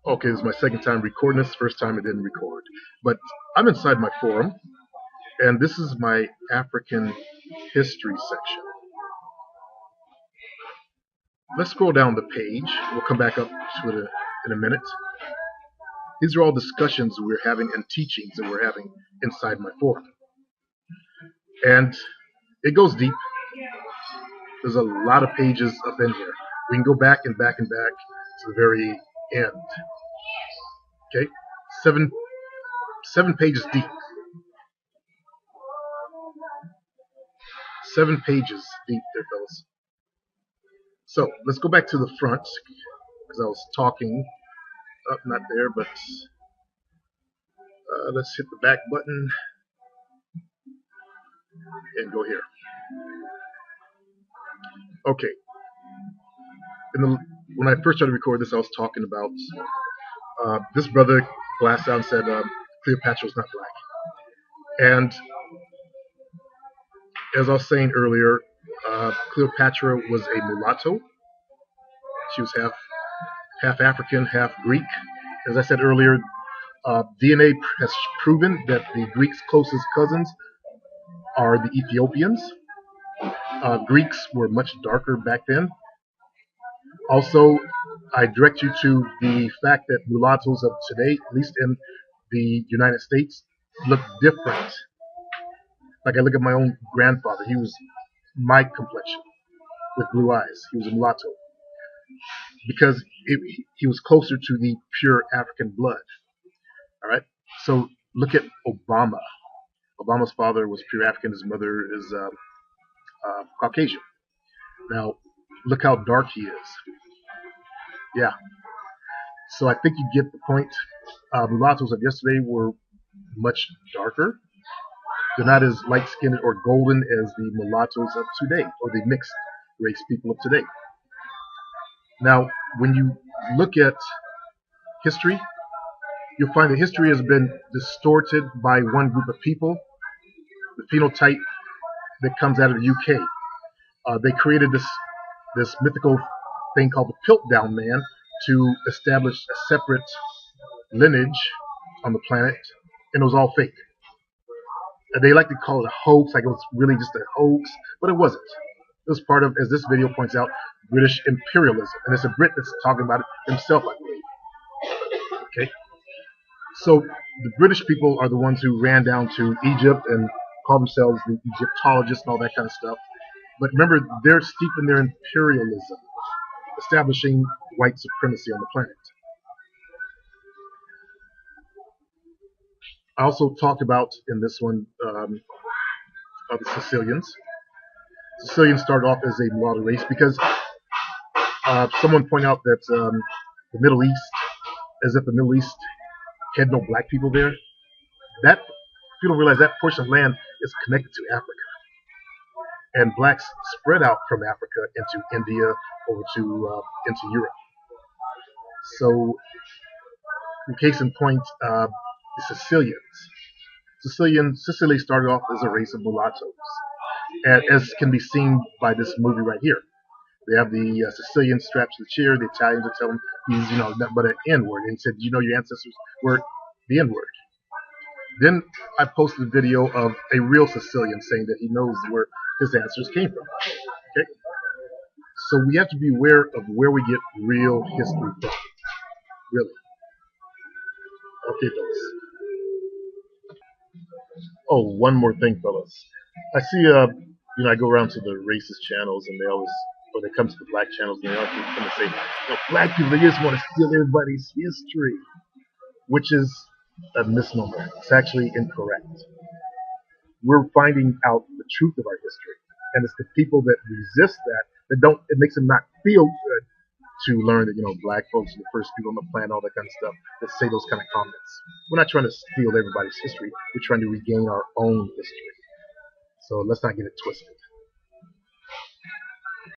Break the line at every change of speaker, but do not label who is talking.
Okay, this is my second time recording this. First time it didn't record. But I'm inside my forum, and this is my African history section. Let's scroll down the page. We'll come back up to it in a minute. These are all discussions we're having and teachings that we're having inside my forum. And it goes deep. There's a lot of pages up in here. We can go back and back and back to the very end. Okay? Seven pages deep. 7 pages deep there, fellas. So let's go back to the front, because I was talking up, not there, but let's hit the back button and go here. Okay. When I first started recording this, I was talking about this brother glassed out and said Cleopatra was not black. And as I was saying earlier, Cleopatra was a mulatto. She was half African, half Greek. As I said earlier, DNA has proven that the Greeks' closest cousins are the Ethiopians. Greeks were much darker back then. Also, I direct you to the fact that mulattoes of today, at least in the United States, look different. Like I look at my own grandfather, he was my complexion with blue eyes. He was a mulatto because he was closer to the pure African blood. All right. So look at Obama. Obama's father was pure African. His mother is Caucasian. Now look how dark he is. Yeah. So I think you get the point. Mulattoes of yesterday were much darker. They're not as light-skinned or golden as the mulattoes of today, or the mixed race people of today. Now, when you look at history, you'll find that history has been distorted by one group of people, the phenotype that comes out of the UK. They created this mythical thing called the Piltdown Man to establish a separate lineage on the planet, and it was all fake. They like to call it a hoax, like it was really just a hoax, but it wasn't. It was part of, as this video points out, British imperialism, and it's a Brit that's talking about it himself, I believe. Okay, so the British people are the ones who ran down to Egypt and called themselves the Egyptologists and all that kind of stuff. But remember, they're steeped in their imperialism, establishing white supremacy on the planet. I also talked about in this one the Sicilians. Sicilians started off as a mulatto race because someone pointed out that the Middle East, as if the Middle East had no black people there. That people realize that portion of land is connected to Africa, and blacks spread out from Africa into India, over to into Europe. So, in case in point, the Sicilians. Sicily started off as a race of mulattoes, as can be seen by this movie right here. They have the Sicilians strapped to the chair. The Italians are telling him he's, nothing but an N-word. And he said, your ancestors were the N-word. Then I posted a video of a real Sicilian saying that he knows where his ancestors came from. Okay? So we have to be aware of where we get real history from. Really. Okay, fellas. Oh, one more thing, fellas. I see, I go around to the racist channels, and they always, when it comes to the black channels, they always come and say, black people, they just want to steal everybody's history, which is a misnomer. It's actually incorrect. We're finding out the truth of our history, and it's the people that resist that don't. It makes them not feel good to learn that black folks are the first people on the planet, all that kind of stuff. That say those kind of comments. We're not trying to steal everybody's history. We're trying to regain our own history. So let's not get it twisted.